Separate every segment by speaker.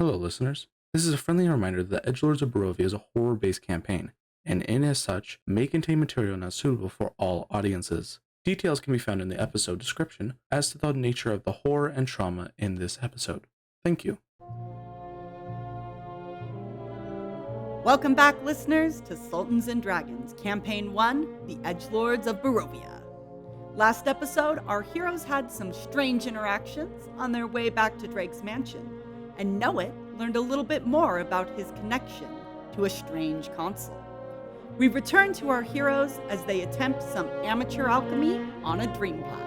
Speaker 1: Hello, listeners. This is a friendly reminder that Edgelords of Barovia is a horror-based campaign, and as such, may contain material not suitable for all audiences. Details can be found in the episode description as to the nature of the horror and trauma in this episode. Thank you.
Speaker 2: Welcome back, listeners, to Sultans and Dragons, Campaign 1, The Edgelords of Barovia. Last episode, our heroes had some strange interactions on their way back to Drake's mansion, and Noet learned a little bit more about his connection to a strange console. We return to our heroes as they attempt some amateur alchemy on a dream pie.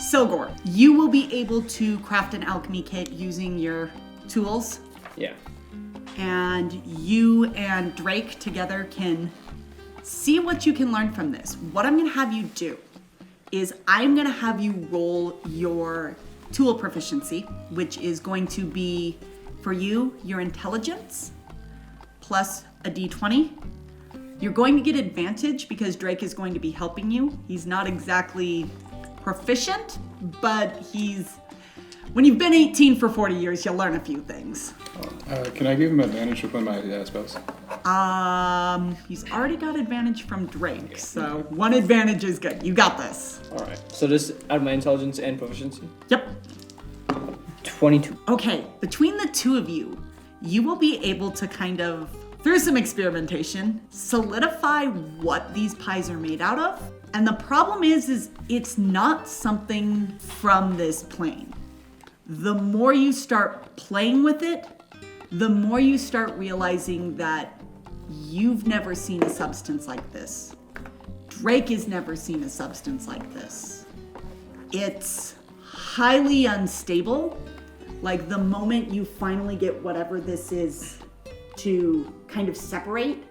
Speaker 2: Silgor, you will be able to craft an alchemy kit using your tools.
Speaker 3: Yeah.
Speaker 2: And you and Drake together can see what you can learn from this. What I'm going to have you do is I'm going to have you roll your tool proficiency, which is going to be, for you, your intelligence plus a d20. You're going to get advantage because Drake is going to be helping you. He's not exactly proficient, but when you've been 18 for 40 years, you'll learn a few things.
Speaker 4: Can I give him advantage with my spells?
Speaker 2: He's already got advantage from Drake, so one advantage is good. You got this.
Speaker 3: All right. So this add my intelligence and proficiency?
Speaker 2: Yep.
Speaker 3: 22.
Speaker 2: Okay, between the two of you, you will be able to kind of, through some experimentation, solidify what these pies are made out of. And the problem is it's not something from this plane. The more you start playing with it, the more you start realizing that you've never seen a substance like this. Drake has never seen a substance like this. It's highly unstable. Like the moment you finally get whatever this is to kind of separate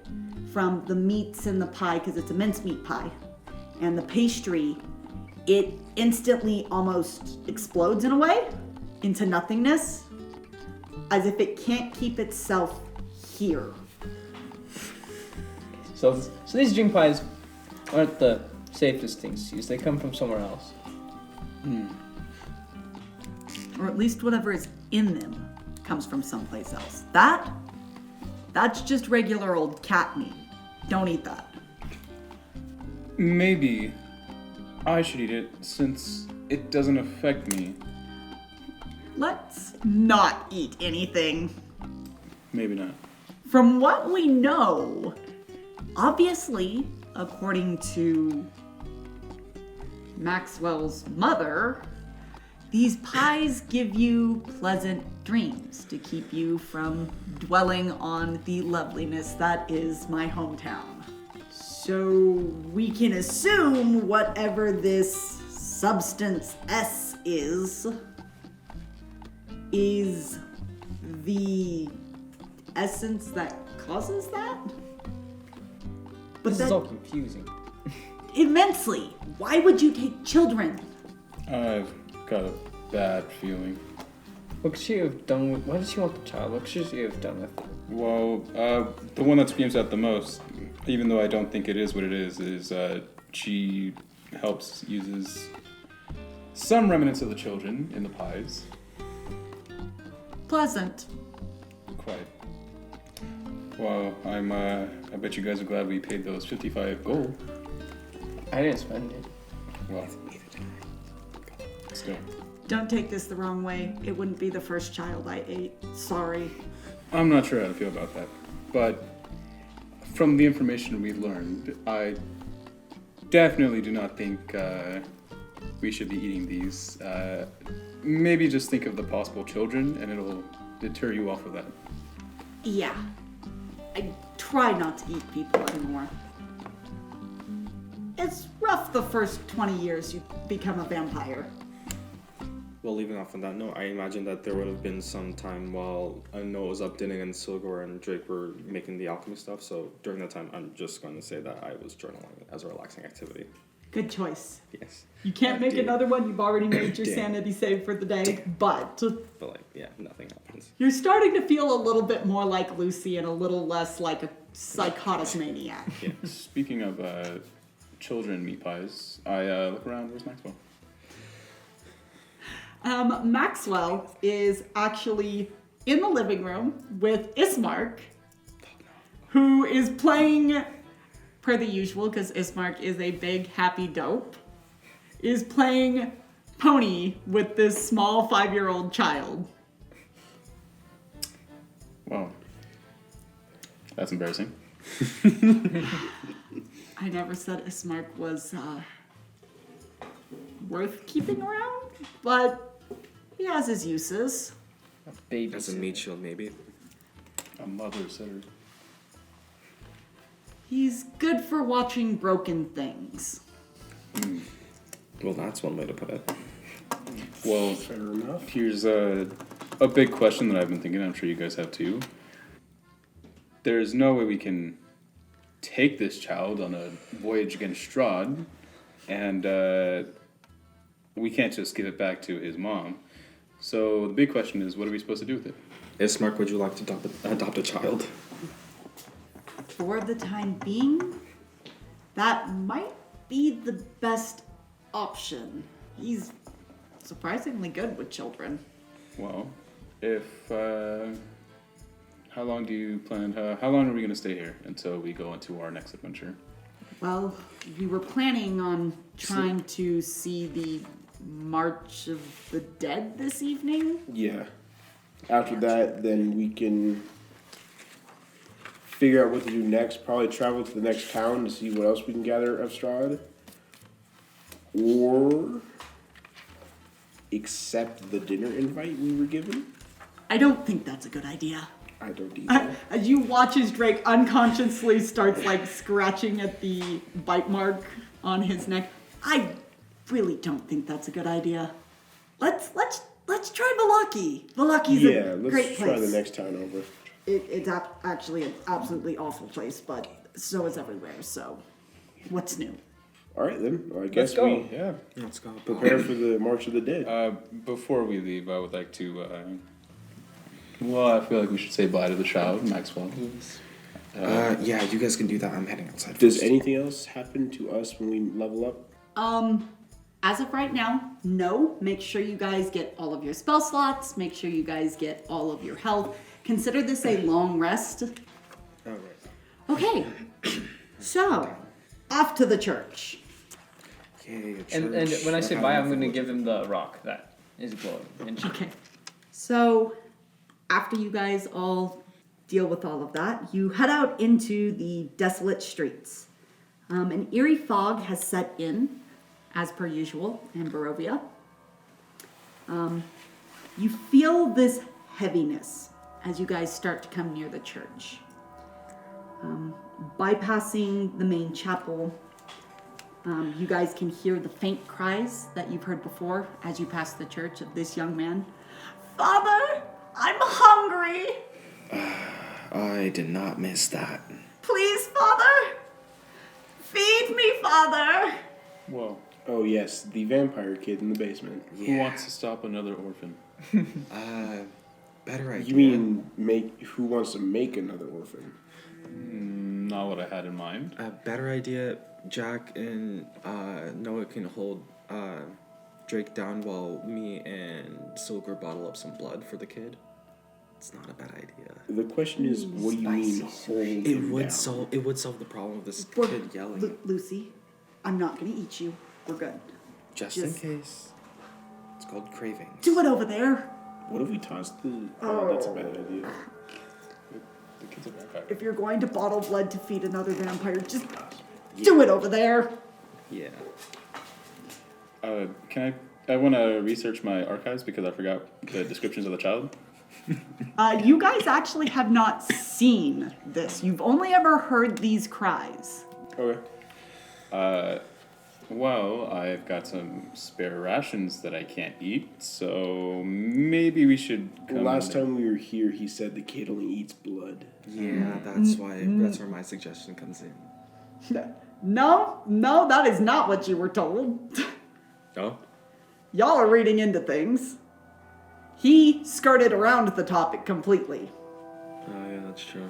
Speaker 2: from the meats in the pie, because it's a mincemeat pie, and the pastry, it instantly almost explodes in a way into nothingness, as if it can't keep itself here.
Speaker 3: So these dream pies aren't the safest things to use. They come from somewhere else.
Speaker 2: Or at least whatever is in them comes from someplace else. That's just regular old cat meat. Don't eat that.
Speaker 4: Maybe I should eat it since it doesn't affect me.
Speaker 2: Let's not eat anything.
Speaker 4: Maybe not.
Speaker 2: From what we know, obviously, according to Maxwell's mother, these pies give you pleasant dreams to keep you from dwelling on the loveliness that is my hometown. So we can assume whatever this substance S is the essence that causes that? But
Speaker 3: This is all confusing.
Speaker 2: immensely. Why would you take children?
Speaker 4: I've got a bad feeling.
Speaker 3: What could she have done with... Why did she want the child? What could she have done with it?
Speaker 4: Well, the one that screams out the most, even though I don't think it is what it is she uses some remnants of the children in the pies.
Speaker 2: Pleasant.
Speaker 4: Quite. Well, I bet you guys are glad we paid those 55 gold.
Speaker 3: I didn't spend it.
Speaker 4: Well, still.
Speaker 2: Don't take this the wrong way. It wouldn't be the first child I ate. Sorry.
Speaker 4: I'm not sure how to feel about that, but from the information we learned, I definitely do not think we should be eating these. Maybe just think of the possible children, and it'll deter you off of that.
Speaker 2: Yeah. I try not to eat people anymore. It's rough the first 20 years you become a vampire.
Speaker 5: Well, leaving off on that note, I imagine that there would have been some time while Noah was up dinning and Silgor and Drake were making the alchemy stuff. So during that time, I'm just going to say that I was journaling as a relaxing activity.
Speaker 2: Good choice.
Speaker 5: Yes.
Speaker 2: You can't make
Speaker 5: Damn.
Speaker 2: another one. You've already made your
Speaker 5: Damn.
Speaker 2: sanity save for the day. But
Speaker 5: But like, yeah, nothing happens.
Speaker 2: you're starting to feel a little bit more like Lucy and a little less like a psychotic maniac.
Speaker 4: Yeah. Speaking of children meat pies, I look around. Where's Maxwell?
Speaker 2: Maxwell is actually in the living room with Ismark, who is playing, per the usual, because Ismark is a big, happy dope, is playing Pony with this small 5-year-old child.
Speaker 4: Wow. That's embarrassing.
Speaker 2: I never said Ismark was worth keeping around, but he has his uses.
Speaker 3: Baby.
Speaker 5: As a meat shield, maybe.
Speaker 4: A mother sitter.
Speaker 2: He's good for watching broken things.
Speaker 5: Well, that's one way to put it.
Speaker 4: Well,
Speaker 6: Fair enough.
Speaker 4: here's a big question that I've been thinking. I'm sure you guys have too. There's no way we can take this child on a voyage against Strahd, and we can't just give it back to his mom. So the big question is, what are we supposed to do with it?
Speaker 5: Ismark, would you like to adopt a child?
Speaker 2: For the time being, that might be the best option. He's surprisingly good with children.
Speaker 4: Well, if how long do you plan? How long are we going to stay here until we go into our next adventure?
Speaker 2: Well, we were planning on trying to see the March of the Dead this evening.
Speaker 6: Yeah. After that, then we can figure out what to do next. Probably travel to the next town to see what else we can gather of Strahd. Or accept the dinner invite we were given.
Speaker 2: I don't think that's a good idea.
Speaker 6: I don't either.
Speaker 2: As you watch as Drake unconsciously starts like scratching at the bite mark on his neck, I really don't think that's a good idea. Let's try Valaki. Valaki's a great
Speaker 6: let's try the
Speaker 2: place.
Speaker 6: next town over.
Speaker 2: It's actually an absolutely awful place, but so is everywhere. So, what's new?
Speaker 6: All right, then. Well, I guess
Speaker 3: Let's go.
Speaker 6: we
Speaker 5: Let's go.
Speaker 6: prepare for the March of the Dead.
Speaker 4: Before we leave, I would like to. Well, I feel like we should say bye to the child, Maxwell.
Speaker 5: Yeah, you guys can do that. I'm heading outside.
Speaker 6: Does
Speaker 5: first.
Speaker 6: anything else happen to us when we level up?
Speaker 2: As of right now, no. Make sure you guys get all of your spell slots. Make sure you guys get all of your health. Consider this a long rest.
Speaker 5: All right.
Speaker 2: Okay, so off to the church.
Speaker 5: Yay, a
Speaker 3: And
Speaker 5: church.
Speaker 3: when I say
Speaker 5: We're
Speaker 3: bye,
Speaker 5: having
Speaker 3: I'm going to
Speaker 5: a
Speaker 3: give him the rock that is glowing. And
Speaker 2: Okay. So, after you guys all deal with all of that, you head out into the desolate streets. An eerie fog has set in, as per usual, in Barovia. You feel this heaviness as you guys start to come near the church. Bypassing the main chapel, you guys can hear the faint cries that you've heard before as you pass the church of this young man. Father, I'm hungry.
Speaker 5: I did not miss that.
Speaker 2: Please, Father. Feed me, Father.
Speaker 4: Whoa.
Speaker 6: Oh, yes, the vampire kid in the basement.
Speaker 4: Who wants to stop another orphan?
Speaker 5: Better idea.
Speaker 6: You mean who wants to make another orphan?
Speaker 4: Not what I had in mind.
Speaker 5: Better idea. Jack and Noah can hold Drake down while me and Silver bottle up some blood for the kid. It's not a bad idea.
Speaker 6: The question is, what do you mean holding
Speaker 5: It
Speaker 6: him
Speaker 5: would
Speaker 6: down?
Speaker 5: solve. It would solve the problem of this
Speaker 2: We're-
Speaker 5: kid yelling.
Speaker 2: Lucy, I'm not going to eat you. We're good.
Speaker 5: Just in
Speaker 2: just-
Speaker 5: case. It's called cravings.
Speaker 2: Do it over there.
Speaker 6: What if we toss the... Oh, that's a bad idea.
Speaker 4: The kid's a vampire.
Speaker 2: If you're going to bottle blood to feed another vampire, just do it over there.
Speaker 5: Yeah.
Speaker 4: I want to research my archives because I forgot the descriptions of the child.
Speaker 2: You guys actually have not seen this. You've only ever heard these cries.
Speaker 4: Okay. Well, I've got some spare rations that I can't eat, so maybe we should come...
Speaker 6: Last time we were here, he said the kid only eats blood.
Speaker 5: Yeah, that's why. That's where my suggestion comes in.
Speaker 2: No, that is not what you were told.
Speaker 5: Oh.
Speaker 2: Y'all are reading into things. He skirted around the topic completely.
Speaker 5: Oh yeah, that's true.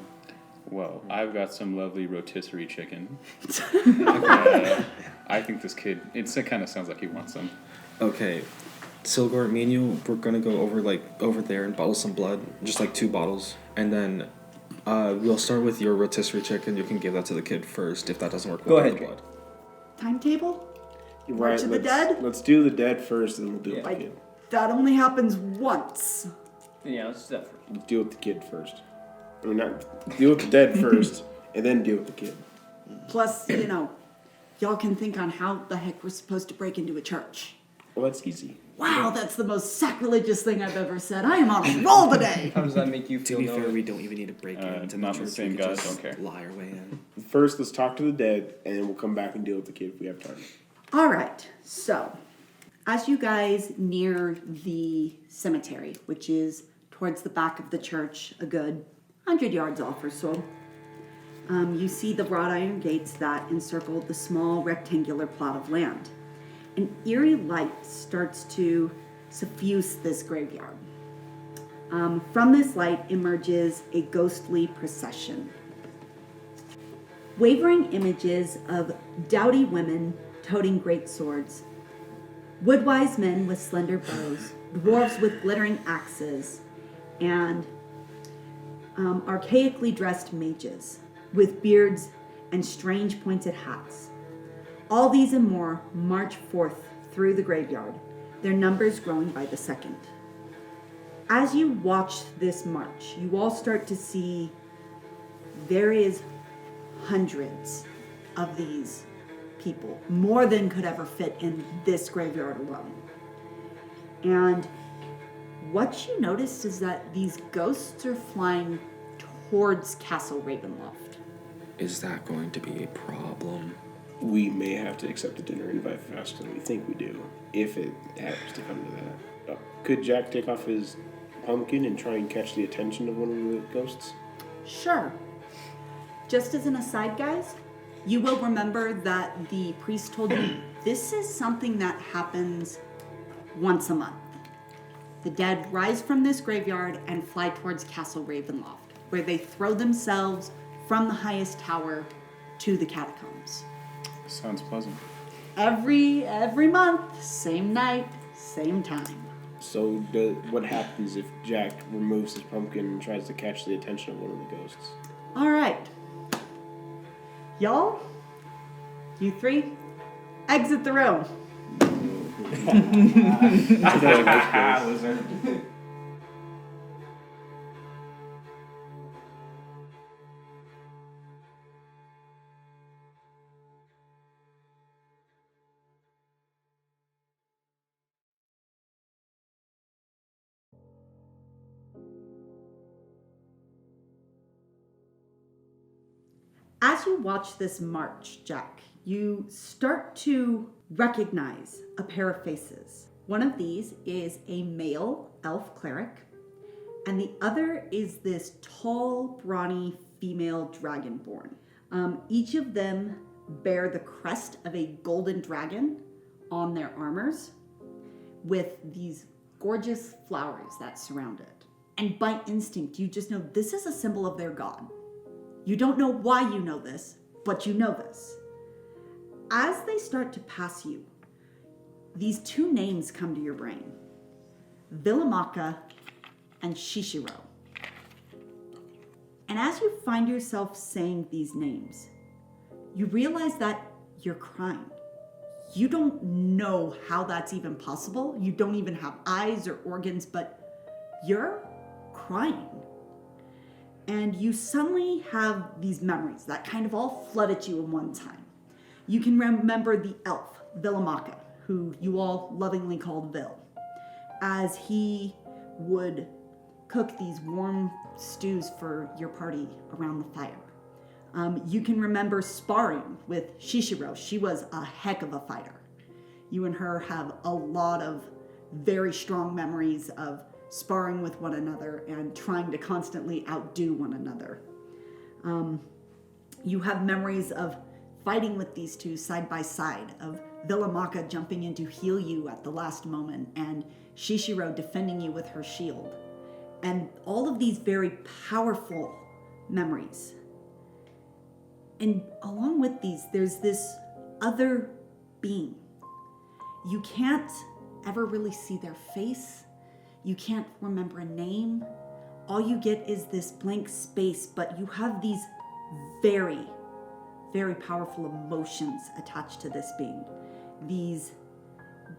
Speaker 4: Well, I've got some lovely rotisserie chicken. I think this kid, it kind of sounds like he wants some.
Speaker 5: Okay, Silgor, me and you, we're gonna go over there and bottle some blood, just like 2 bottles, and then we'll start with your rotisserie chicken. You can give that to the kid first. If that doesn't work,
Speaker 3: Go
Speaker 5: we'll
Speaker 3: ahead,
Speaker 5: do the blood.
Speaker 2: Timetable?
Speaker 6: You're
Speaker 2: March
Speaker 6: right.
Speaker 2: of the Dead?
Speaker 6: Let's do the dead first, and we'll deal with the
Speaker 2: Like,
Speaker 6: kid.
Speaker 2: that only happens once.
Speaker 3: Yeah, let's do that first.
Speaker 6: Let's deal with the kid first. I mean, not deal with the dead first, and then deal with the kid.
Speaker 2: Plus, y'all can think on how the heck we're supposed to break into a church.
Speaker 6: Well, that's easy.
Speaker 2: Wow, that's the most sacrilegious thing I've ever said. I am on a roll today.
Speaker 3: How does that make you
Speaker 5: To
Speaker 3: feel?
Speaker 5: be
Speaker 3: Noah?
Speaker 5: fair, we don't even need to break into
Speaker 4: not
Speaker 5: the
Speaker 4: the
Speaker 5: church.
Speaker 4: same
Speaker 5: We could
Speaker 4: God,
Speaker 5: just
Speaker 4: don't care.
Speaker 5: lie our way in.
Speaker 6: First, let's talk to the dead, and then we'll come back and deal with the kid if we have time.
Speaker 2: All right, so as you guys near the cemetery, which is towards the back of the church, a good 100 yards off or so, you see the wrought iron gates that encircle the small rectangular plot of land. An eerie light starts to suffuse this graveyard. From this light emerges a ghostly procession. Wavering images of dowdy women toting great swords, woodwise men with slender bows, dwarves with glittering axes, and archaically dressed mages with beards and strange pointed hats. All these and more march forth through the graveyard, their numbers growing by the second. As you watch this march, you all start to see there is hundreds of these people, more than could ever fit in this graveyard alone. And what you notice is that these ghosts are flying towards Castle Ravenloft.
Speaker 5: Is that going to be a problem?
Speaker 6: We may have to accept the dinner invite faster than we think we do, if it happens to come to that. Could Jack take off his pumpkin and try and catch the attention of one of the ghosts?
Speaker 2: Sure. Just as an aside, guys, you will remember that the priest told you this is something that happens once a month. The dead rise from this graveyard and fly towards Castle Ravenloft, where they throw themselves from the highest tower to the catacombs.
Speaker 4: Sounds pleasant.
Speaker 2: Every month, same night, same time.
Speaker 6: So, what happens if Jack removes his pumpkin and tries to catch the attention of one of the ghosts?
Speaker 2: All right. Y'all, you 3, exit the room. As you watch this march, Jack, you start to recognize a pair of faces. One of these is a male elf cleric, and the other is this tall, brawny female dragonborn. Each of them bear the crest of a golden dragon on their armors with these gorgeous flowers that surround it. And by instinct, you just know this is a symbol of their god. You don't know why you know this, but you know this. As they start to pass you, these 2 names come to your brain. Villamaka and Shishiro. And as you find yourself saying these names, you realize that you're crying. You don't know how that's even possible. You don't even have eyes or organs, but you're crying. And you suddenly have these memories that kind of all flood at you in one time. You can remember the elf, Villamaka, who you all lovingly called Vil, as he would cook these warm stews for your party around the fire. You can remember sparring with Shishiro. She was a heck of a fighter. You and her have a lot of very strong memories of sparring with one another and trying to constantly outdo one another. You have memories of fighting with these 2 side by side, of Villamaka jumping in to heal you at the last moment, and Shishiro defending you with her shield. And all of these very powerful memories And along with these, there's this other being. You can't ever really see their face. You can't remember a name. All you get is this blank space, but you have these very, very powerful emotions attached to this being. These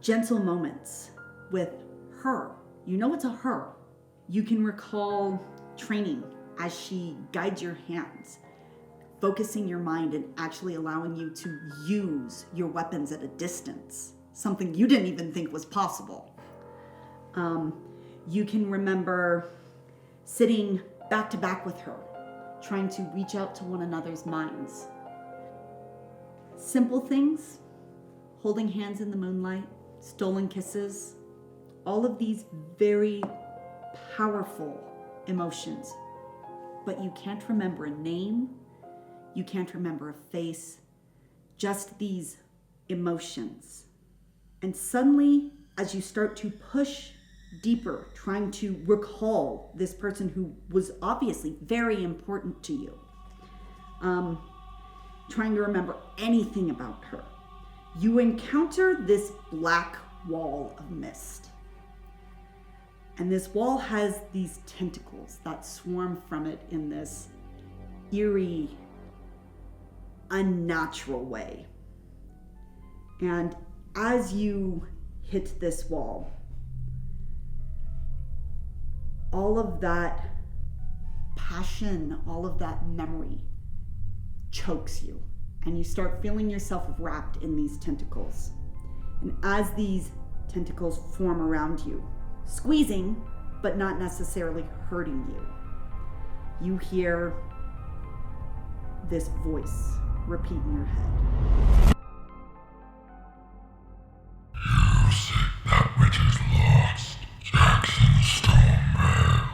Speaker 2: gentle moments with her. You know it's a her. You can recall training as she guides your hands, focusing your mind and actually allowing you to use your weapons at a distance, something you didn't even think was possible. You can remember sitting back to back with her, trying to reach out to one another's minds. Simple things, holding hands in the moonlight, stolen kisses, all of these very powerful emotions. But you can't remember a name, you can't remember a face, just these emotions. And suddenly, as you start to push deeper, trying to recall this person who was obviously very important to you, trying to remember anything about her, you encounter this black wall of mist. And this wall has these tentacles that swarm from it in this eerie, unnatural way. And as you hit this wall, all of that passion, all of that memory chokes you, and you start feeling yourself wrapped in these tentacles. And as these tentacles form around you, squeezing, but not necessarily hurting you, you hear this voice repeat in your head.
Speaker 7: You seek that which is lost. Jackson Stone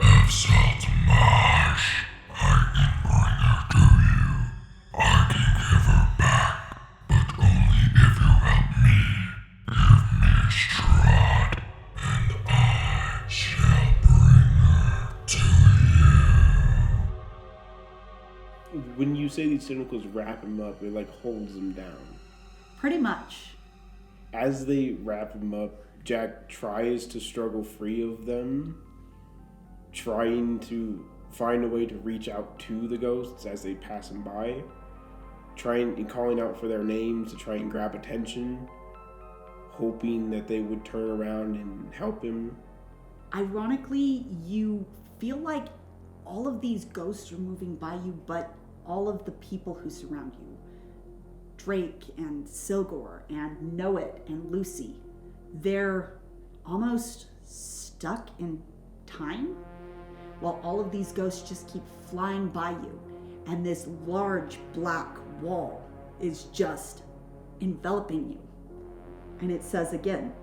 Speaker 7: of Salt Marsh. I can bring her to you. I can give her back, but only if you help me. Give me a stride, and I shall bring her to you.
Speaker 6: When you say these tentacles wrap him up, it like holds him down.
Speaker 2: Pretty much.
Speaker 6: As they wrap him up, Jack tries to struggle free of them, trying to find a way to reach out to the ghosts as they pass him by, trying and calling out for their names to try and grab attention, hoping that they would turn around and help him.
Speaker 2: Ironically, you feel like all of these ghosts are moving by you, but all of the people who surround you, Drake and Silgor and Know It and Lucy, they're almost stuck in time while all of these ghosts just keep flying by you, and this large black wall is just enveloping you. And it says again,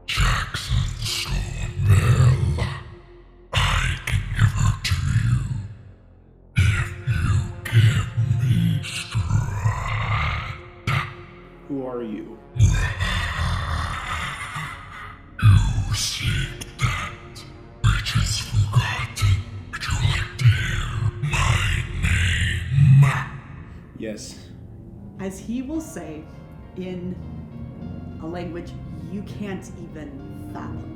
Speaker 7: Jackson Stormvale. I can give her to you if you give me stride.
Speaker 6: Who are you?
Speaker 7: You seek that which is forgotten. Would you like to hear my name?
Speaker 6: Yes.
Speaker 2: as he will say in a language you can't even fathom.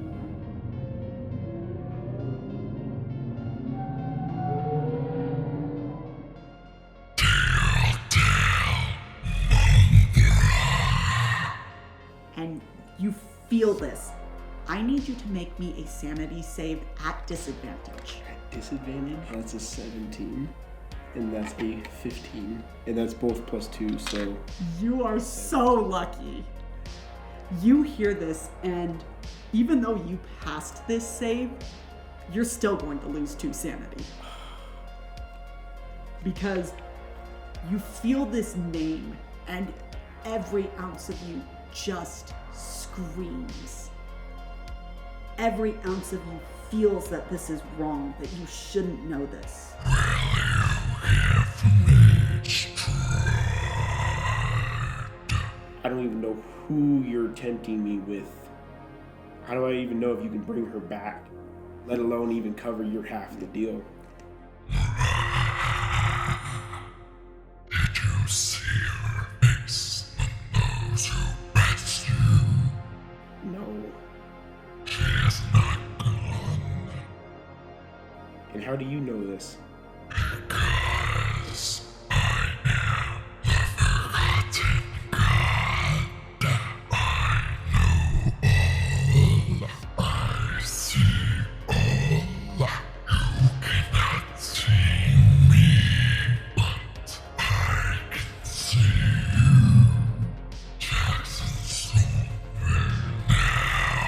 Speaker 2: And you feel this. I need you to make me a sanity save at disadvantage.
Speaker 6: At disadvantage, that's a 17. And that's a 15. And that's both +2, so...
Speaker 2: You are so lucky. You hear this, and even though you passed this save, you're still going to lose 2 sanity. Because you feel this name, and every ounce of you just screams. Every ounce of you feels that this is wrong, that you shouldn't know this.
Speaker 6: I don't even know who you're tempting me with. How do I even know if you can bring her back, let alone even cover your half of the deal?
Speaker 7: You
Speaker 6: how do you know this?
Speaker 7: Because I am the forgotten god. I know all. I see all. You cannot see me, but I can see you. Jackson Stormveil now.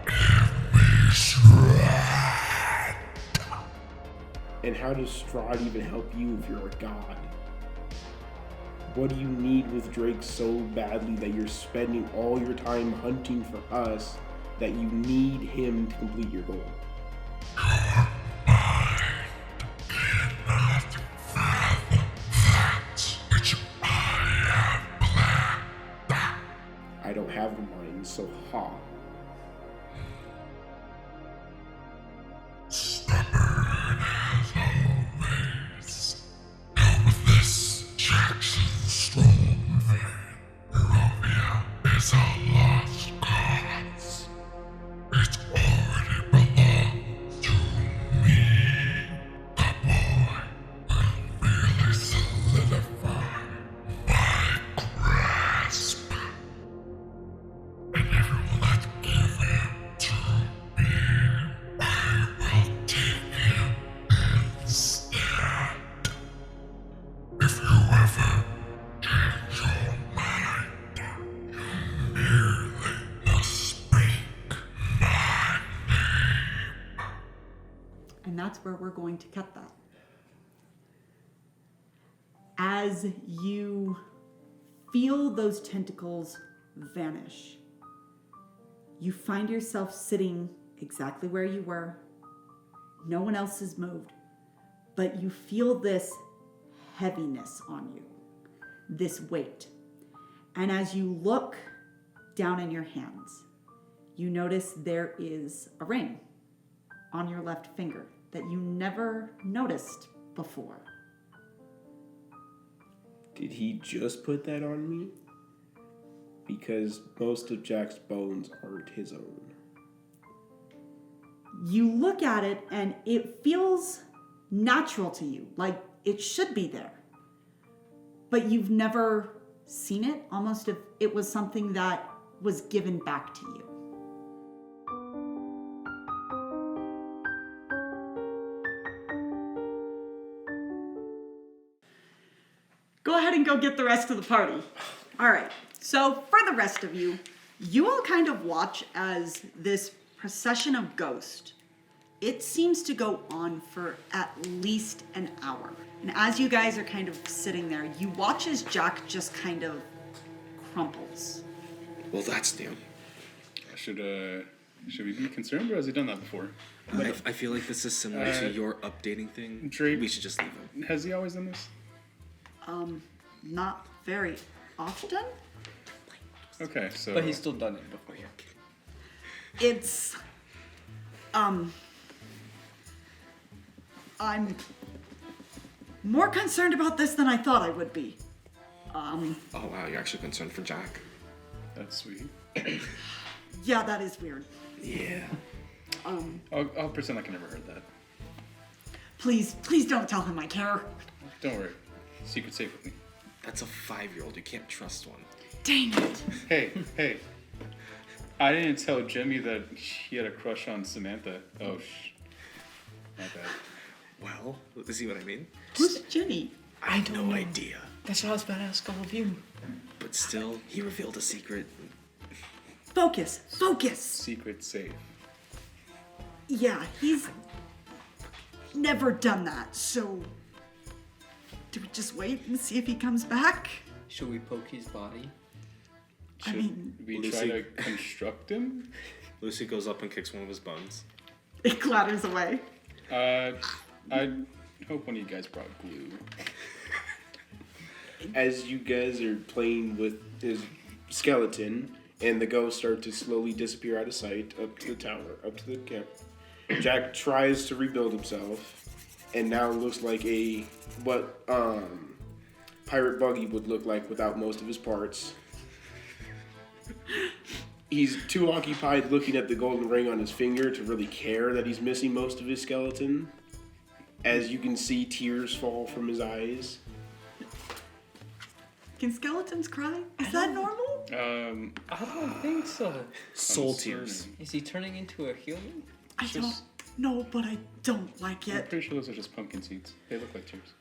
Speaker 7: Give me strength.
Speaker 6: And how does Strahd even help you if you're a god? What do you need with Drake so badly that you're spending all your time hunting for us that you need him to complete your goal?
Speaker 7: Your mind cannot fathom that which I have planned.
Speaker 6: I don't have a mind, so ha.
Speaker 7: Stubborn as always. Know this, Jackson Stormveil. Barovia is a lost cause. It already belongs to me. The boy will really solidify my grasp. And everyone that give him to me, I will take him instead. If you ever change your mind, you merely must speak my name.
Speaker 2: And that's where we're going to cut that. As you feel those tentacles vanish, you find yourself sitting exactly where you were. No one else has moved, but you feel this heaviness on you, this weight. And as you look down in your hands, you notice there is a ring on your left finger that you never noticed before.
Speaker 6: Did he just put that on me? Because most of Jack's bones aren't his own.
Speaker 2: You look at it and it feels natural to you, like it should be there. But you've never seen it, almost if it was something that was given back to you. Go ahead and go get the rest of the party. All right, so for the rest of you, you all kind of watch as this procession of ghosts, it seems to go on for at least an hour. And as you guys are kind of sitting there, you watch as Jack just kind of crumples.
Speaker 5: Well, that's new.
Speaker 4: Should we be concerned, or has he done that before?
Speaker 5: I feel like this is similar to your updating thing.
Speaker 4: Drake-
Speaker 5: We should just leave him.
Speaker 4: Has he always done this?
Speaker 2: Not very often.
Speaker 4: Okay, so.
Speaker 3: But he's still done it before.
Speaker 2: It's, I'm more concerned about this than I thought I would be.
Speaker 5: Oh wow, you're actually concerned for Jack.
Speaker 4: That's sweet.
Speaker 2: Yeah, that is weird.
Speaker 5: Yeah.
Speaker 4: I'll pretend like I never heard that.
Speaker 2: Please don't tell him I care.
Speaker 4: Don't worry. Secret safe with me.
Speaker 5: That's a 5-year-old. You can't trust one.
Speaker 2: Dang it.
Speaker 4: Hey. I didn't tell Jimmy that he had a crush on Samantha. Oh, my bad.
Speaker 5: Well, see what I mean?
Speaker 2: Who's Jenny?
Speaker 5: I have no idea.
Speaker 3: That's what I was about to ask all of you.
Speaker 5: But still, he revealed a secret.
Speaker 2: Focus.
Speaker 4: Secret safe.
Speaker 2: Yeah, he's never done that, so do we just wait and see if he comes back?
Speaker 3: Should we poke his body?
Speaker 2: I mean,
Speaker 4: we
Speaker 5: Lucy-
Speaker 4: try to construct him?
Speaker 5: Lucy goes up and kicks one of his bones.
Speaker 2: it clatters away.
Speaker 4: I hope one of you guys brought glue.
Speaker 6: As you guys are playing with his skeleton and the ghosts start to slowly disappear out of sight up to the tower, up to the camp, Jack tries to rebuild himself and now looks like what Pirate Buggy would look like without most of his parts. He's too occupied looking at the golden ring on his finger to really care that he's missing most of his skeleton. as you can see tears fall from his eyes.
Speaker 2: Can skeletons cry? Is that normal?
Speaker 3: I don't think so.
Speaker 5: Soul
Speaker 4: Concerning.
Speaker 5: tears.
Speaker 3: Is he turning into a human?
Speaker 2: I don't know, but I don't like
Speaker 4: I'm
Speaker 2: it.
Speaker 4: pretty sure those are just pumpkin seeds. They look like tears.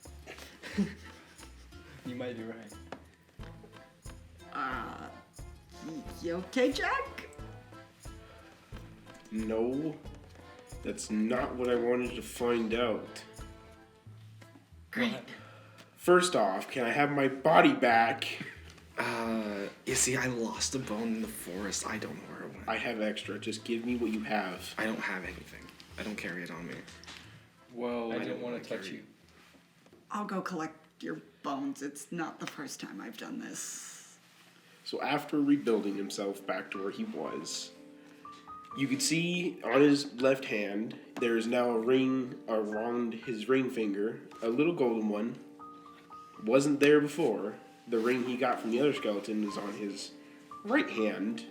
Speaker 3: You might be right.
Speaker 2: You okay, Jack?
Speaker 6: No, that's not what I wanted to find out.
Speaker 2: Great.
Speaker 6: First off, can I have my body back?
Speaker 5: You see, I lost a bone in the forest. I don't know where it went.
Speaker 6: I have extra. Just give me what you have.
Speaker 5: I don't have anything. I don't carry it on me.
Speaker 4: Well,
Speaker 3: I
Speaker 4: I
Speaker 3: don't
Speaker 4: don't
Speaker 3: want to touch you.
Speaker 2: I'll go collect your bones. It's not the first time I've done this.
Speaker 6: So after rebuilding himself back to where he was, you could see on his left hand, there is now a ring around his ring finger, a little golden one. Wasn't there before. The ring he got from the other skeleton is on his right hand,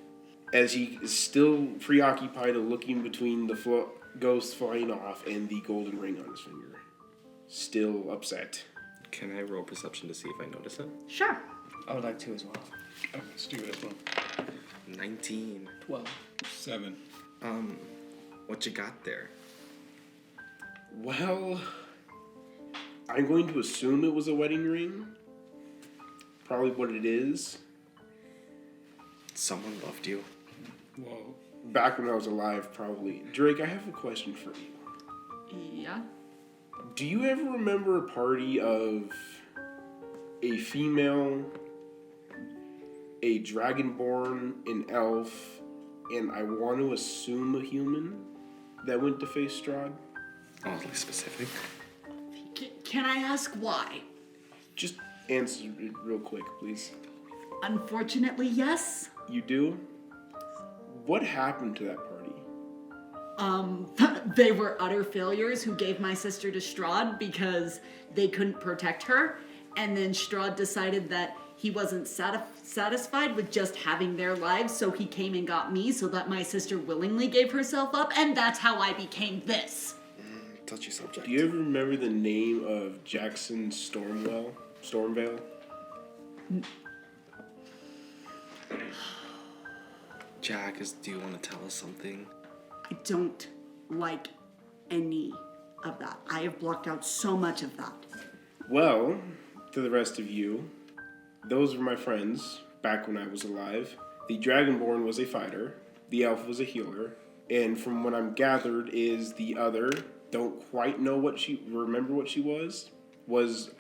Speaker 6: as he is still preoccupied of looking between the ghosts flying off and the golden ring on his finger. Still upset.
Speaker 5: Can I roll perception to see if I notice it?
Speaker 2: Sure.
Speaker 3: I would like to as well.
Speaker 4: Oh, let's do it as well.
Speaker 5: 19.
Speaker 3: 12.
Speaker 4: 7.
Speaker 5: What you got there?
Speaker 6: Well, I'm going to assume it was a wedding ring. Probably what it is.
Speaker 5: Someone loved you.
Speaker 4: Whoa.
Speaker 6: Back when I was alive, probably. Drake, I have a question for you.
Speaker 2: Yeah.
Speaker 6: Do you ever remember a party of a female, a dragonborn, an elf, and I want to assume a human that went to face Strahd?
Speaker 5: Oddly specific.
Speaker 2: Can I ask why?
Speaker 6: Just answer it real quick, please.
Speaker 2: Unfortunately, yes.
Speaker 6: You do? What happened to that party?
Speaker 2: They were utter failures who gave my sister to Strahd because they couldn't protect her. And then Strahd decided that he wasn't satisfied with just having their lives, so he came and got me so that my sister willingly gave herself up, and that's how I became this.
Speaker 5: Touchy subject.
Speaker 6: Do you ever remember the name of Jackson Stormvale?
Speaker 5: Jack, do you want to tell us something?
Speaker 2: I don't like any of that. I have blocked out so much of that.
Speaker 6: Well, to the rest of you, those were my friends back when I was alive. The Dragonborn was a fighter, the elf was a healer, and from what I'm gathered is the other, don't quite know remember what she was,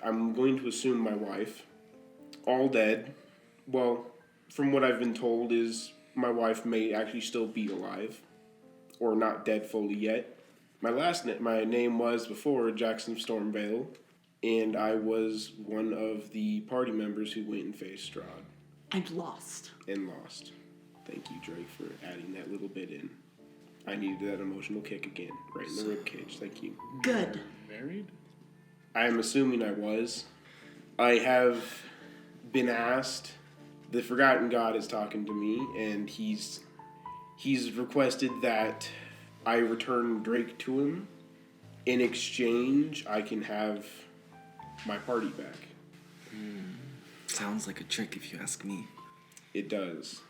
Speaker 6: I'm going to assume my wife, all dead. Well, from what I've been told is my wife may actually still be alive, or not dead fully yet. My name was before Jackson Stormvale, and I was one of the party members who went and faced Strahd.
Speaker 2: And lost.
Speaker 6: And lost. Thank you, Drake, for adding that little bit in. I needed that emotional kick again, right in the ribcage. Thank you.
Speaker 2: Good.
Speaker 4: Married?
Speaker 6: I am assuming I was. I have been asked. The Forgotten God is talking to me, and he's requested that I return Drake to him. In exchange, I can have my party back.
Speaker 5: Sounds like a trick if you ask me.
Speaker 6: It does.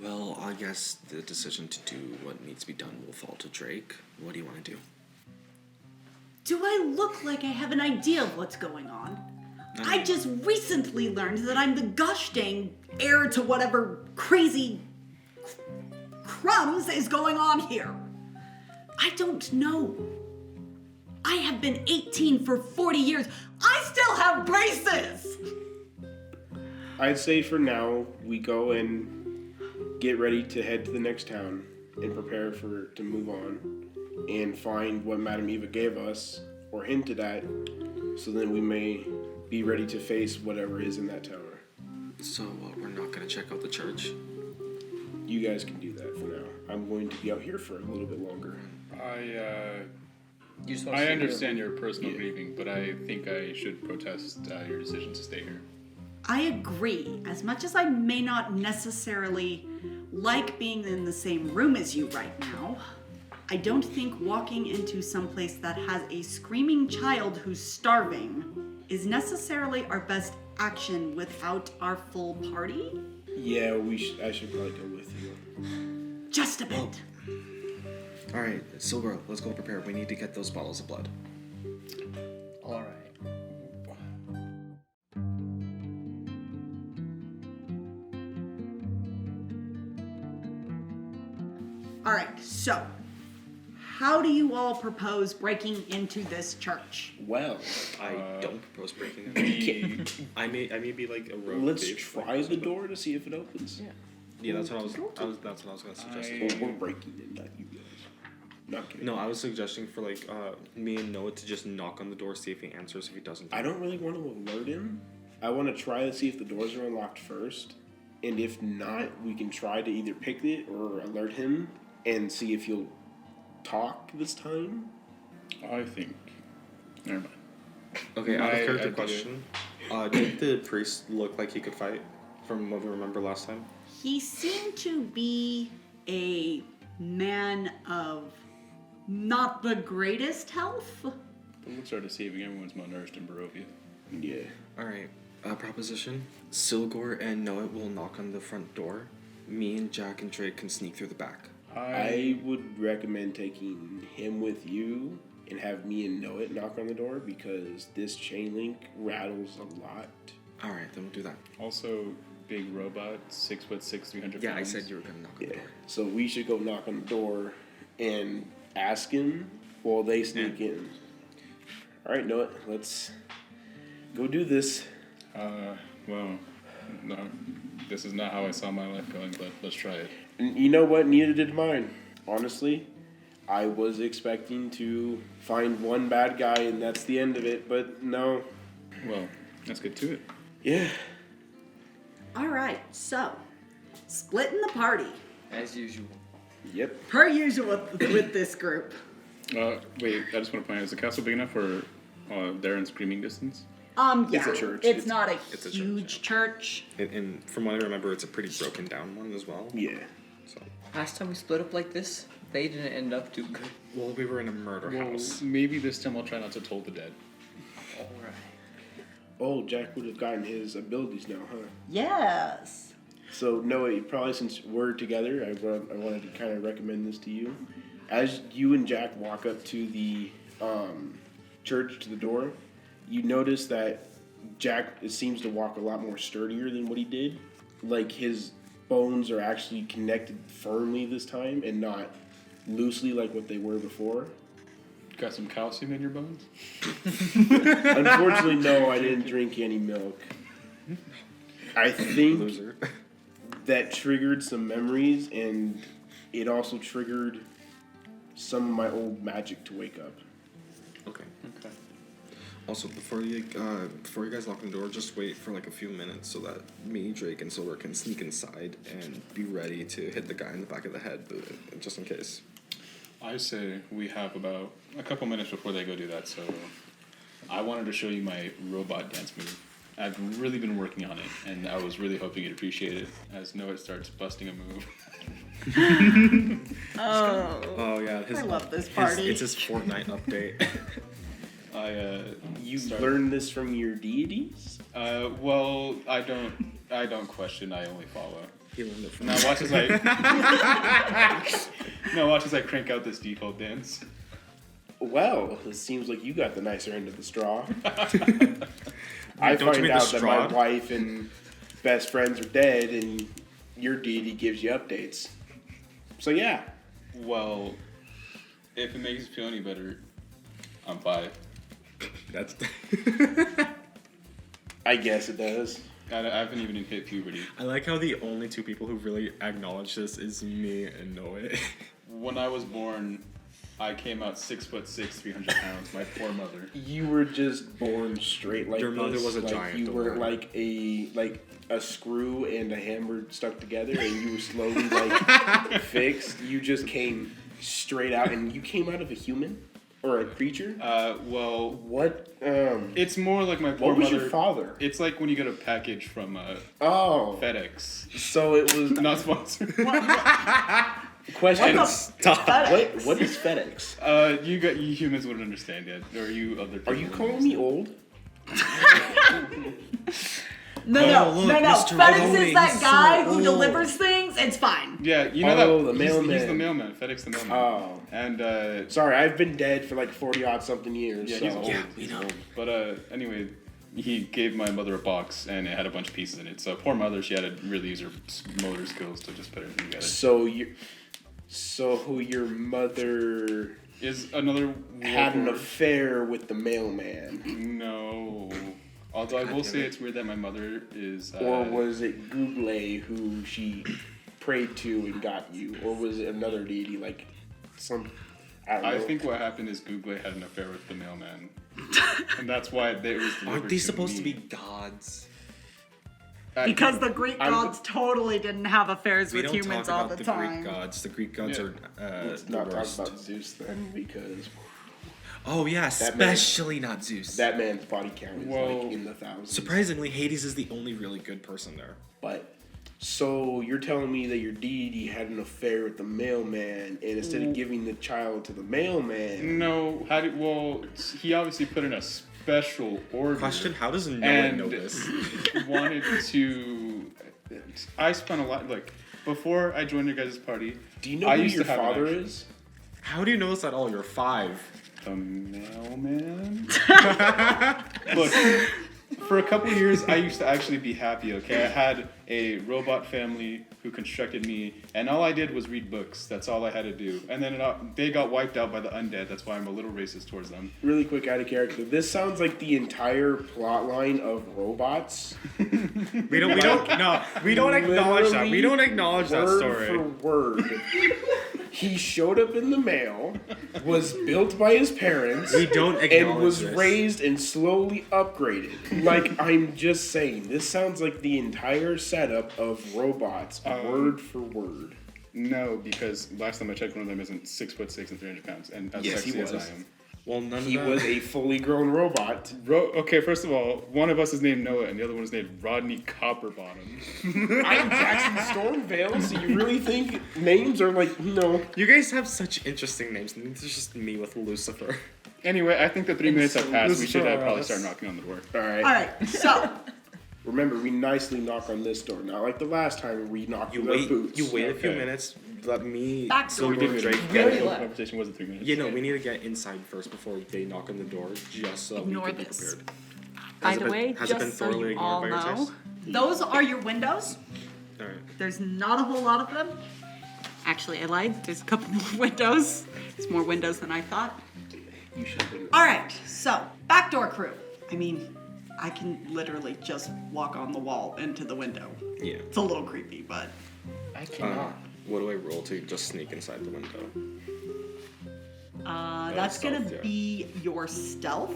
Speaker 5: Well, I guess the decision to do what needs to be done will fall to Drake. What do you want to do?
Speaker 2: Do I look like I have an idea of what's going on? I just recently learned that I'm the gosh dang heir to whatever crazy crumbs is going on here. I don't know. I have been 18 for 40 years. I still have braces!
Speaker 6: I'd say for now, we go and get ready to head to the next town and prepare to move on and find what Madame Eva gave us or hinted at, so then we may be ready to face whatever is in that tower.
Speaker 5: So, we're not going to check out the church?
Speaker 6: You guys can do that for now. I'm going to be out here for a little bit longer.
Speaker 4: I understand your personal grieving, but I think I should protest your decision to stay here.
Speaker 2: I agree. As much as I may not necessarily like being in the same room as you right now, I don't think walking into some place that has a screaming child who's starving is necessarily our best action without our full party.
Speaker 6: Yeah, I should probably go with you.
Speaker 2: Just a bit.
Speaker 5: All right, Silver, let's go prepare. We need to get those bottles of blood.
Speaker 3: All right.
Speaker 2: All right, so how do you all propose breaking into this church?
Speaker 6: Well,
Speaker 5: I don't propose breaking it. I may be like a rogue.
Speaker 6: let's
Speaker 5: thief,
Speaker 6: try the door to see if it opens.
Speaker 5: Yeah, that's what I was gonna suggest.
Speaker 6: Or we're breaking it, not you guys. Not kidding.
Speaker 5: No, I was suggesting for like me and Noah to just knock on the door, see if he answers. If he doesn't,
Speaker 6: I don't really want to alert him. I want to try to see if the doors are unlocked first. And if not, we can try to either pick it or alert him and see if he'll talk this time.
Speaker 4: I think. Never mind.
Speaker 5: Okay, out of
Speaker 4: I
Speaker 5: character
Speaker 4: do.
Speaker 5: question. Did the priest look like he could fight? From what we remember last time.
Speaker 2: He seemed to be a man of not the greatest health.
Speaker 4: Let's start deceiving. Everyone's malnourished in Barovia.
Speaker 6: Yeah.
Speaker 5: All right. Proposition. Silgor and Noah will knock on the front door. Me and Jack and Drake can sneak through the back.
Speaker 6: I would recommend taking him with you and have me and Know It knock on the door because this chain link rattles a lot.
Speaker 5: All right, then we'll do that.
Speaker 4: Also, big robot, 6'6", 300
Speaker 5: Yeah, I
Speaker 4: pounds.
Speaker 5: said you were gonna knock on the
Speaker 6: Yeah.
Speaker 5: door.
Speaker 6: So we should go knock on the door and ask him while they sneak in. All right, Know It. Let's go do this.
Speaker 4: Well, no, this is not how I saw my life going, but let's try it.
Speaker 6: And you know what? Neither did mine. Honestly, I was expecting to find one bad guy and that's the end of it, but no.
Speaker 4: Well, let's get to it.
Speaker 6: Yeah.
Speaker 2: All right, so splitting the party
Speaker 3: As usual.
Speaker 6: Yep.
Speaker 2: per usual with this group.
Speaker 4: Wait, I just want to point out, is the castle big enough for there in screaming distance?
Speaker 2: Yeah,
Speaker 6: It's a church.
Speaker 2: It's not a
Speaker 5: it's a church,
Speaker 2: huge church.
Speaker 5: And from what I remember, it's a pretty broken down one as well.
Speaker 6: Yeah.
Speaker 5: So,
Speaker 3: Last time we split up like this, they didn't end up too good.
Speaker 5: well, we were in a murder house.
Speaker 4: Maybe this time I'll try not to toll the dead.
Speaker 3: All right.
Speaker 6: Oh, Jack would have gotten his abilities now, huh?
Speaker 2: Yes.
Speaker 6: So, Noah, probably since we're together, I wanted to kind of recommend this to you. As you and Jack walk up to the church, to the door, you notice that Jack seems to walk a lot more sturdier than what he did. Like, his bones are actually connected firmly this time and not loosely like what they were before.
Speaker 4: Got some calcium in your bones?
Speaker 6: Unfortunately, no, I didn't drink any milk. I think
Speaker 5: Loser.
Speaker 6: that triggered some memories, and it also triggered some of my old magic to wake up.
Speaker 5: Okay.
Speaker 4: Okay.
Speaker 5: Also, before you guys lock the door, just wait for like a few minutes so that me, Drake, and Silver can sneak inside and be ready to hit the guy in the back of the head, just in case.
Speaker 4: I say we have about a couple minutes before they go do that, so I wanted to show you my robot dance move. I've really been working on it, and I was really hoping you'd appreciate it as Noah starts busting a move.
Speaker 5: Oh yeah,
Speaker 2: I love this party.
Speaker 5: It's his Fortnite update.
Speaker 6: You learned this from your deities?
Speaker 4: Well, I don't question, I only follow.
Speaker 5: He learned it from
Speaker 4: Now watch as I crank out this default dance.
Speaker 6: Well, it seems like you got the nicer end of the straw. I
Speaker 5: Don't you
Speaker 6: find
Speaker 5: mean the
Speaker 6: out that my
Speaker 5: straw?
Speaker 6: wife and best friends are dead, and your deity gives you updates. So yeah,
Speaker 4: Well, if it makes you feel any better, I'm 5.
Speaker 5: That's.
Speaker 6: I guess it does.
Speaker 4: I haven't even hit puberty.
Speaker 5: I like how the only two people who really acknowledge this is me and Noah.
Speaker 4: When I was born, I came out 6'6", 300 pounds. My poor mother.
Speaker 6: You were just born straight like
Speaker 5: Your
Speaker 6: this.
Speaker 5: mother was a
Speaker 6: like
Speaker 5: giant,
Speaker 6: You
Speaker 5: don't
Speaker 6: were
Speaker 5: worry.
Speaker 6: like a screw and a hammer stuck together, and you were slowly like fixed. You just came straight out, and you came out of a human or a creature.
Speaker 4: Well,
Speaker 6: What?
Speaker 4: it's more like my poor
Speaker 6: What was
Speaker 4: mother.
Speaker 6: your father?
Speaker 4: It's like when you get a package from
Speaker 6: Oh,
Speaker 4: FedEx.
Speaker 6: so it was.
Speaker 4: Not sponsored.
Speaker 6: Question.
Speaker 2: What the
Speaker 5: Stop.
Speaker 2: FedEx?
Speaker 6: What is FedEx?
Speaker 4: You humans wouldn't understand yet, or you other people.
Speaker 6: Are you
Speaker 4: wouldn't
Speaker 6: calling me
Speaker 4: understand.
Speaker 6: old?
Speaker 2: No.
Speaker 5: Mr.
Speaker 2: FedEx
Speaker 5: Mahoney,
Speaker 2: is that
Speaker 5: he's
Speaker 2: guy
Speaker 5: so
Speaker 2: who
Speaker 5: old.
Speaker 2: delivers things. It's fine.
Speaker 4: Yeah, you know
Speaker 6: Oh,
Speaker 4: that
Speaker 6: the mailman.
Speaker 4: He's the mailman. FedEx the mailman.
Speaker 6: Oh.
Speaker 4: And
Speaker 6: Sorry, I've been dead for like 40-odd something years.
Speaker 4: yeah,
Speaker 6: so.
Speaker 4: he's old.
Speaker 5: Yeah,
Speaker 4: He's
Speaker 5: we know.
Speaker 4: old. But anyway, he gave my mother a box and it had a bunch of pieces in it. So poor mother, she had to really use her motor skills to just put everything together.
Speaker 6: So your mother
Speaker 4: Is another
Speaker 6: had an
Speaker 4: war-
Speaker 6: affair with the mailman,
Speaker 4: No. Although I will say it's weird that my mother is.
Speaker 6: or was it Google who she prayed to and got you, or was it another deity like some? I don't know.
Speaker 4: I think what happened is Google had an affair with the mailman, and that's why it was delivered
Speaker 5: Aren't they
Speaker 4: to
Speaker 5: supposed to
Speaker 4: me.
Speaker 5: be gods?
Speaker 2: Because the Greek
Speaker 6: I'm-
Speaker 2: gods totally didn't have affairs
Speaker 5: We
Speaker 2: with
Speaker 5: don't
Speaker 2: humans
Speaker 5: talk
Speaker 2: all
Speaker 5: about
Speaker 2: the
Speaker 5: the
Speaker 2: time.
Speaker 5: Greek gods. The Greek gods
Speaker 4: Yeah.
Speaker 5: are
Speaker 6: Let's
Speaker 5: the
Speaker 6: not talk
Speaker 5: worst.
Speaker 6: about Zeus then, because
Speaker 5: Oh yeah,
Speaker 6: That man-
Speaker 5: especially not Zeus.
Speaker 6: that man's body count is
Speaker 4: Well,
Speaker 6: like in the thousands.
Speaker 5: Surprisingly, Hades is the only really good person there.
Speaker 6: But so you're telling me that your deity had an affair with the mailman, and instead of giving the child to the mailman,
Speaker 4: No, well, he obviously put in a special order.
Speaker 5: Question: how does no one
Speaker 4: and
Speaker 5: know this?
Speaker 4: wanted to. I spent a lot, like, before I joined your guys' party.
Speaker 6: do you know
Speaker 4: I
Speaker 6: who
Speaker 4: used
Speaker 6: your
Speaker 4: to have an
Speaker 6: father
Speaker 4: action.
Speaker 6: is?
Speaker 5: How do you know this at all? You're 5.
Speaker 4: The mailman? Look, for a couple of years, I used to actually be happy, okay? I had a robot family who constructed me, and all I did was read books. That's all I had to do. And then they got wiped out by the undead. That's why I'm a little racist towards them.
Speaker 6: Really quick, out of character. This sounds like the entire plot line of Robots.
Speaker 5: We don't acknowledge that. We don't acknowledge that
Speaker 6: Word
Speaker 5: story.
Speaker 6: for word. He showed up in the mail, was built by his parents,
Speaker 5: We don't acknowledge
Speaker 6: and was
Speaker 5: this.
Speaker 6: raised and slowly upgraded. Like, I'm just saying, this sounds like the entire setup of Robots, word for word.
Speaker 4: No, because last time I checked, one of them isn't 6'6" and 300 pounds, and as
Speaker 6: Yes, he
Speaker 4: sexy as
Speaker 6: was.
Speaker 4: I am.
Speaker 5: Well, none
Speaker 6: He
Speaker 5: of that.
Speaker 6: was a fully grown robot.
Speaker 4: Okay, first of all, one of us is named Noah, and the other one is named Rodney Copperbottom.
Speaker 6: I'm Jackson Stormvale, so you really think names are like, no.
Speaker 5: You guys have such interesting names. And it's just me with Lucifer.
Speaker 4: Anyway, I think the 3 minutes have passed. We should probably
Speaker 5: us.
Speaker 4: start knocking on the door.
Speaker 6: Alright.
Speaker 2: All right, so
Speaker 6: Remember, we nicely knock on this door, not like the last time where we knocked
Speaker 5: You
Speaker 6: with our
Speaker 5: wait.
Speaker 6: boots.
Speaker 5: You wait a few
Speaker 4: Okay.
Speaker 5: minutes. Let me.
Speaker 2: Back door.
Speaker 4: We
Speaker 5: Silver
Speaker 4: did
Speaker 5: and
Speaker 4: it.
Speaker 5: Drake
Speaker 2: We
Speaker 5: get
Speaker 2: already
Speaker 5: it.
Speaker 4: The
Speaker 2: left.
Speaker 4: conversation wasn't 3 minutes.
Speaker 5: Yeah, no, we need to get inside first before they knock on the door, just so
Speaker 2: Ignore
Speaker 5: we can be
Speaker 2: this.
Speaker 5: prepared.
Speaker 2: by
Speaker 5: Has it
Speaker 2: the
Speaker 5: been-
Speaker 2: way,
Speaker 5: has it been
Speaker 2: just so
Speaker 5: thoroughly
Speaker 2: you all
Speaker 5: ignored by your
Speaker 2: know,
Speaker 5: taste?
Speaker 2: those are your windows.
Speaker 5: All right.
Speaker 2: There's not a whole lot of them. Actually, I lied. There's a couple more windows. There's more windows than I thought.
Speaker 6: You should have been.
Speaker 2: All right, so backdoor crew. I mean, I can literally just walk on the wall into the window.
Speaker 5: Yeah.
Speaker 2: It's a little creepy, but
Speaker 6: I cannot.
Speaker 5: What do I roll to just sneak inside the window?
Speaker 2: that's gonna
Speaker 5: stealth, yeah.
Speaker 2: be your stealth.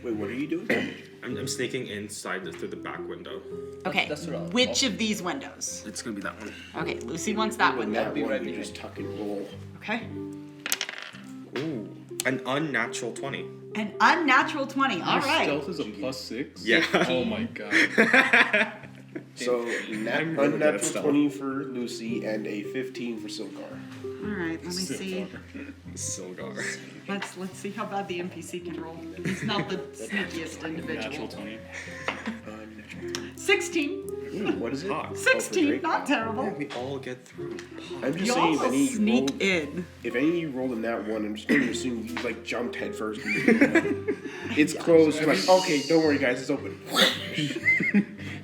Speaker 6: Wait, what are you doing?
Speaker 5: I'm sneaking inside through the back window.
Speaker 2: Okay,
Speaker 3: That's what I'll-
Speaker 2: which of these windows?
Speaker 5: It's gonna be that one.
Speaker 2: Okay, Lucy wants that
Speaker 6: When
Speaker 2: window.
Speaker 6: that
Speaker 3: be
Speaker 6: one,
Speaker 3: right
Speaker 6: you
Speaker 3: behind
Speaker 6: just tuck and roll.
Speaker 2: Okay.
Speaker 5: Ooh, an unnatural 20.
Speaker 2: An unnatural 20. All
Speaker 4: Your
Speaker 2: right.
Speaker 4: stealth is a +6?
Speaker 5: Yeah.
Speaker 4: Oh my god.
Speaker 6: So,
Speaker 5: I'm really good at
Speaker 6: unnatural
Speaker 5: stealth.
Speaker 6: 20 for Lucy and a 15 for Silgar.
Speaker 2: All right. Let me see.
Speaker 5: Silgar.
Speaker 2: Let's see how bad the NPC can roll. He's not the sneakiest
Speaker 4: Natural
Speaker 2: individual.
Speaker 4: 20.
Speaker 2: 16.
Speaker 6: Ooh, what is it?
Speaker 5: Fuck.
Speaker 6: Oh, for
Speaker 2: 16.
Speaker 6: Drake?
Speaker 2: Not terrible.
Speaker 5: We all get through.
Speaker 6: I'm just
Speaker 2: You
Speaker 6: saying,
Speaker 2: also sneak in.
Speaker 6: if any of you rolled in that one, I'm just going to assume you like jumped head first. It's closed. You're like, okay, don't worry, guys, it's open.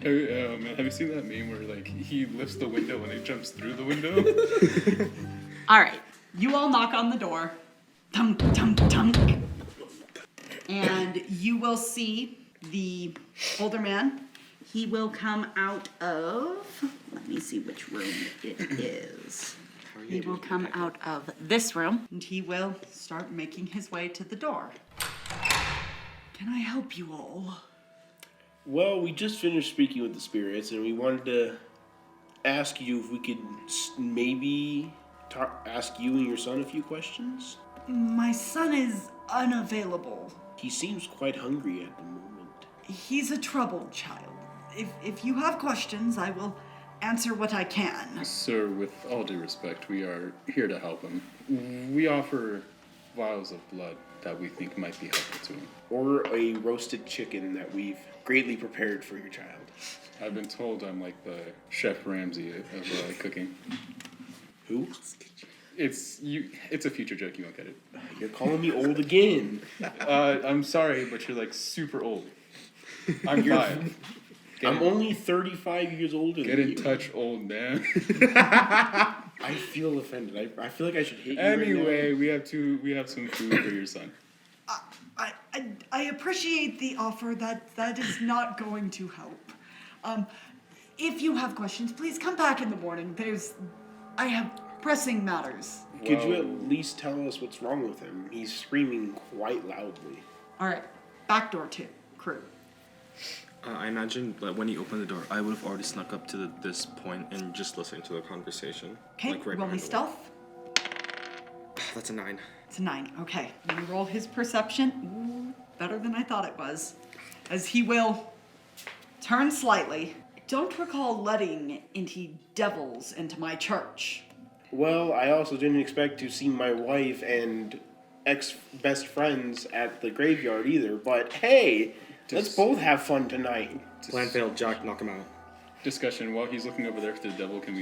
Speaker 4: Man, have you seen that meme where like he lifts the window and he jumps through the window?
Speaker 2: All right. You all knock on the door. Tunk, tunk, tunk. And you will see the older man. He will come out of, let me see which room it is. He will come out of this room and he will start making his way to the door. Can I help you all?
Speaker 6: Well, we just finished speaking with the spirits, and we wanted to ask you if we could maybe ask you and your son a few questions.
Speaker 2: My son is unavailable.
Speaker 6: He seems quite hungry at the moment.
Speaker 2: He's a troubled child. If you have questions, I will answer what I can.
Speaker 4: Sir, with all due respect, we are here to help him. We offer vials of blood that we think might be helpful to him.
Speaker 6: Or a roasted chicken that we've greatly prepared for your child.
Speaker 4: I've been told I'm like the Chef Ramsay of cooking.
Speaker 6: Who?
Speaker 4: It's a future joke, you won't get it.
Speaker 6: You're calling me old again.
Speaker 4: I'm sorry, but you're like super old. I'm 5.
Speaker 6: I'm only 35 years older
Speaker 4: Get
Speaker 6: than
Speaker 4: in
Speaker 6: you.
Speaker 4: touch, old man.
Speaker 6: I feel offended. I feel like I should hit you
Speaker 4: Anyway,
Speaker 6: right
Speaker 4: we have some food for your son.
Speaker 2: I appreciate the offer. That is not going to help. If you have questions, please come back in the morning. I have pressing matters.
Speaker 6: now. Could you at least tell us what's wrong with him? He's screaming quite loudly.
Speaker 2: All right, back door to crew.
Speaker 5: I imagine that when he opened the door, I would have already snuck up to this point and just listened to the conversation.
Speaker 2: Okay,
Speaker 5: like right
Speaker 2: roll me
Speaker 5: behind the wall.
Speaker 2: stealth.
Speaker 5: That's a 9.
Speaker 2: It's a 9. Okay, let me roll his perception. Ooh, better than I thought it was. As he will turn slightly. I don't recall letting any devils into my church.
Speaker 6: Well, I also didn't expect to see my wife and ex-best friends at the graveyard either, but hey, let's both have fun tonight.
Speaker 5: Plan failed, Jack, knock him out.
Speaker 4: Discussion, while he's looking over there for the devil, can we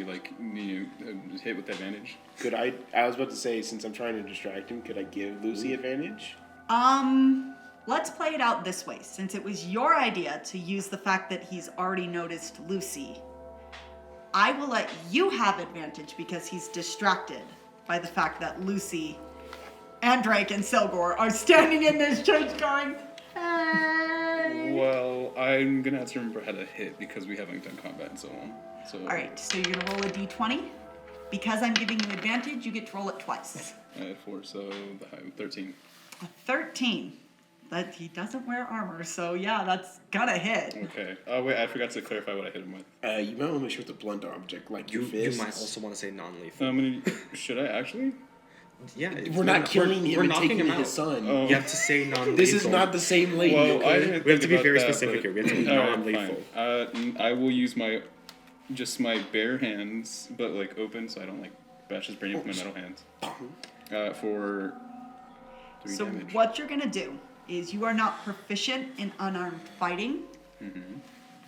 Speaker 4: hit with advantage?
Speaker 6: Could I was about to say, since I'm trying to distract him, could I give Lucy advantage?
Speaker 2: Let's play it out this way. Since it was your idea to use the fact that he's already noticed Lucy, I will let you have advantage because he's distracted by the fact that Lucy and Drake and Selgor are standing in this church going, hey.
Speaker 4: Well, I'm gonna have to remember how to hit because we haven't done combat and so on. So.
Speaker 2: All right, so you're gonna roll a d20. Because I'm giving you advantage, you get to roll it twice.
Speaker 4: 4, so the high 13.
Speaker 2: A 13. That he doesn't wear armor, so yeah, that's gonna hit.
Speaker 4: Okay. Oh wait, I forgot to clarify what I hit him with.
Speaker 6: You might want to make sure it's a blunt object, like your
Speaker 5: You
Speaker 6: fists.
Speaker 5: might also want to say non-lethal.
Speaker 4: Should I actually?
Speaker 5: Yeah,
Speaker 6: We're not killing him
Speaker 5: we're
Speaker 6: and
Speaker 5: knocking
Speaker 6: taking
Speaker 5: him out.
Speaker 6: his son.
Speaker 4: Oh.
Speaker 5: You have to say non-lethal.
Speaker 6: This is not the same lady,
Speaker 4: Well, I
Speaker 6: okay?
Speaker 4: didn't
Speaker 5: We have to
Speaker 4: think
Speaker 5: be
Speaker 4: about
Speaker 5: very
Speaker 4: that,
Speaker 5: specific
Speaker 4: but-
Speaker 5: here. We have to be
Speaker 4: Alright,
Speaker 5: non-lethal.
Speaker 4: fine. I will use my bare hands, but like open, so I don't like bash his brain with my metal hands. For 3
Speaker 2: So
Speaker 4: damage.
Speaker 2: what you're gonna do is you are not proficient in unarmed fighting.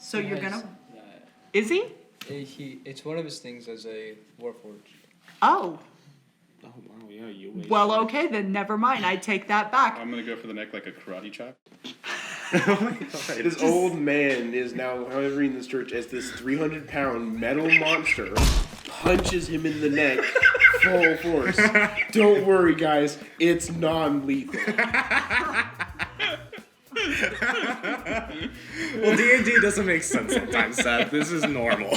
Speaker 2: So you're gonna. Is he?
Speaker 3: It's one of his things as a warforged.
Speaker 2: Oh.
Speaker 5: Oh wow, yeah, you wish.
Speaker 2: Well, okay then. Never mind. I take that back.
Speaker 4: I'm gonna go for the neck like a karate chop.
Speaker 6: This old man is now hovering this church as this 300-pound metal monster punches him in the neck full force. Don't worry, guys. It's non-lethal.
Speaker 5: Well, D&D doesn't make sense sometimes, Seth. This is normal.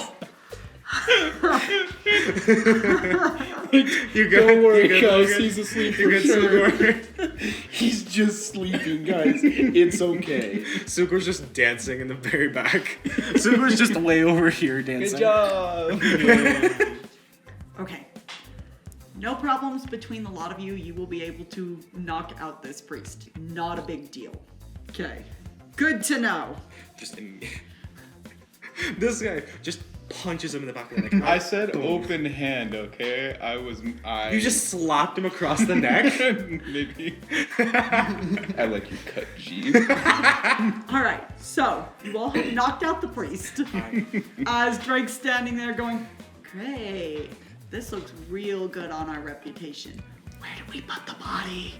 Speaker 6: Don't worry, guys. He's asleep for sure.
Speaker 5: Sugor.
Speaker 6: He's just sleeping, guys. It's okay.
Speaker 5: Sugor's just dancing in the very back. Sugor's just way over here dancing.
Speaker 3: Good job!
Speaker 2: Okay. No problems between the lot of you. You will be able to knock out this priest. Not a big deal. Okay. Good to know.
Speaker 5: Just this guy just punches him in the back of the neck.
Speaker 4: I said open hand, okay?
Speaker 5: You just slapped him across the neck?
Speaker 4: Maybe. I like your cut, G.
Speaker 2: Alright, so you all have knocked out the priest. As Drake's standing there going, great. This looks real good on our reputation. Where do we put the body?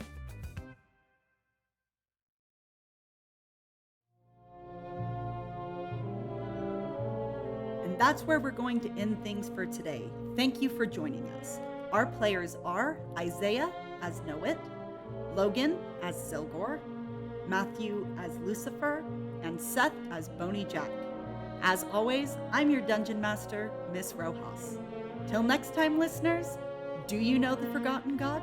Speaker 2: And that's where we're going to end things for today. Thank you for joining us. Our players are Isaiah as Noit, Logan as Selgor, Matthew as Lucifer, and Seth as Boney Jack. As always, I'm your Dungeon Master, Miss Rojas. Till next time, listeners, do you know the Forgotten God?